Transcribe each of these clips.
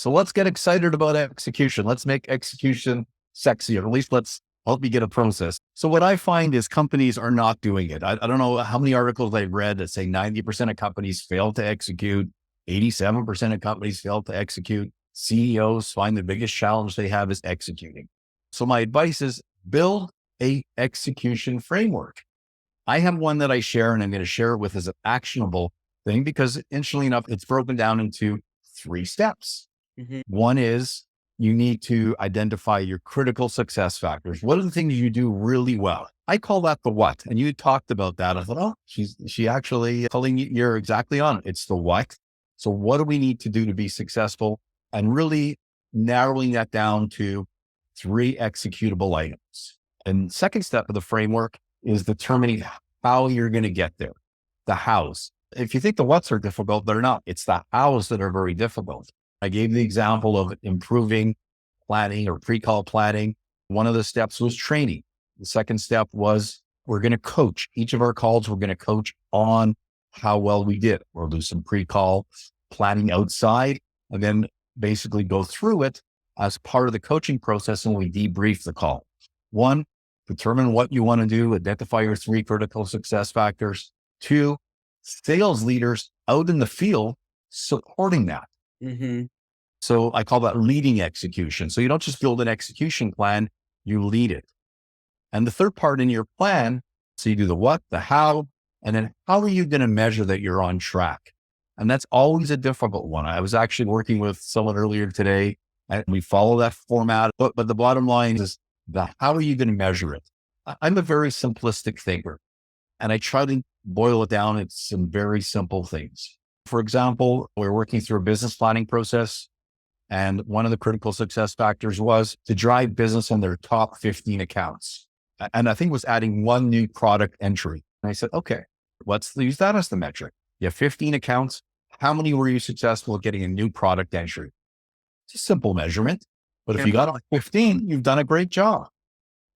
So let's get excited about execution. Let's make execution sexy, or at least let's help me get a process. So what I find is companies are not doing it. I don't know how many articles I've read that say 90% of companies fail to execute, 87% of companies fail to execute. CEOs find the biggest challenge they have is executing. So my advice is build a execution framework. I have one that I share, and I'm going to share it with as an actionable thing because, interestingly enough, it's broken down into 3 steps. Mhm. One is you need to identify your critical success factors. What are the things you do really well? I call that the what. And you talked about that. I thought, oh, she actually telling you, you're exactly on it. It's the what. So what do we need to do to be successful? And really narrowing that down to 3 executable items. And second step of the framework is determining how you're going to get there, the hows. If you think the whats are difficult, they're not. It's the hows that are very difficult. I gave the example of improving planning or pre-call planning. One of the steps was training. The second step was we're going to coach. Each of our calls, we're going to coach on how well we did. We'll do some pre-call planning outside and then basically go through it as part of the coaching process, and we debrief the call. 1, determine what you want to do, identify your 3 critical success factors. 2, sales leaders out in the field supporting that. Mhm. So I call that leading execution. So you don't just build an execution plan, you lead it. And the third part in your plan, so you do the what, the how, and then how are you going to measure that you're on track? And that's always a difficult one. I was actually working with someone earlier today and we follow that format, but the bottom line is the how are you going to measure it? I'm a very simplistic thinker and I try to boil it down into some very simple things. For example, we're working through a business planning process. And one of the critical success factors was to drive business in their top 15 accounts. And I think it was adding 1 new product entry. And I said, okay, let's use that as the metric. You have 15 accounts. How many were you successful at getting a new product entry? It's a simple measurement. But if Yeah. you got 15, you've done a great job.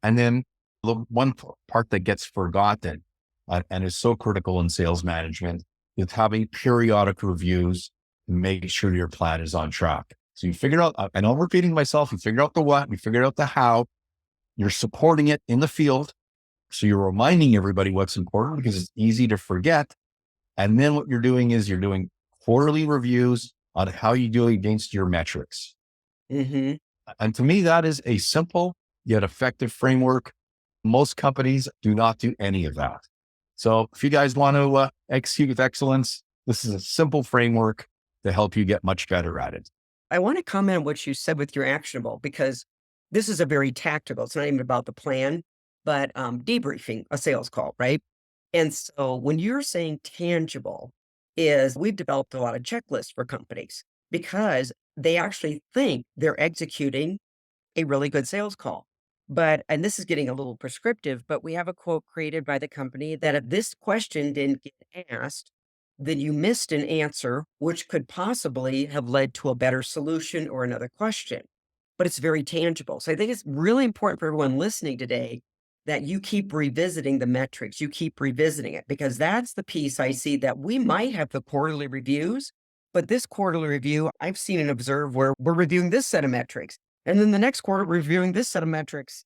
And then the one part that gets forgotten and is so critical in sales management is having periodic reviews to make sure your plan is on track. So you figure out, I know I'm repeating myself, you figure out the what, you figure out the how, you're supporting it in the field. So you're reminding everybody what's important because it's easy to forget. And then what you're doing is you're doing quarterly reviews on how you do against your metrics. Mhm. And to me, that is a simple yet effective framework. Most companies do not do any of that. So if you guys want to execute with excellence, this is a simple framework to help you get much better at it. I want to comment on what you said with your actionable because this is a very tactical. It's not even about the plan, but debriefing a sales call, right? And so when you're saying tangible, is we've developed a lot of checklists for companies because they actually think they're executing a really good sales call. But, and this is getting a little prescriptive, but we have a quote created by the company that if this question didn't get asked, then you missed an answer, which could possibly have led to a better solution or another question. But it's very tangible. So I think it's really important for everyone listening today that you keep revisiting the metrics, you keep revisiting it, because that's the piece I see that we might have the quarterly reviews, but this quarterly review, I've seen and observed where we're reviewing this set of metrics. And then the next quarter, reviewing this set of metrics.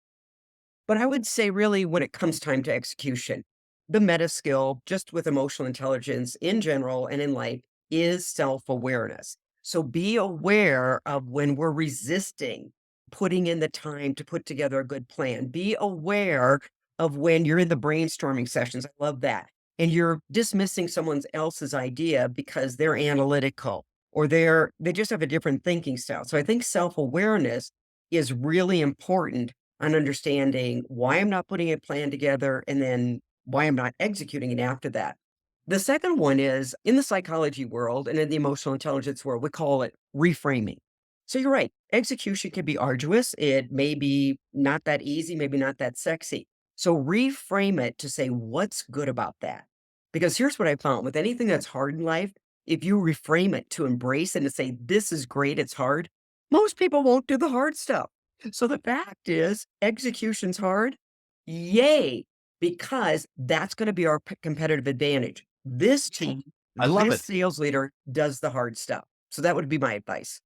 But I would say, really, when it comes time to execution, the meta skill, just with emotional intelligence in general and in life, is self awareness. So be aware of when we're resisting putting in the time to put together a good plan. Be aware of when you're in the brainstorming sessions. I love that. And you're dismissing someone else's idea because they're analytical or they just have a different thinking style. So I think self-awareness is really important on understanding why I'm not putting a plan together and then why I'm not executing it after that. The second one is in the psychology world and in the emotional intelligence world, we call it reframing. So you're right, execution can be arduous. It may be not that easy, maybe not that sexy. So reframe it to say, what's good about that? Because here's what I found with anything that's hard in life, if you reframe it to embrace and to say, this is great, it's hard, most people won't do the hard stuff. So the fact is, execution's hard. Yay, because that's going to be our competitive advantage. This team, I love this it. sales leader does the hard stuff. So that would be my advice.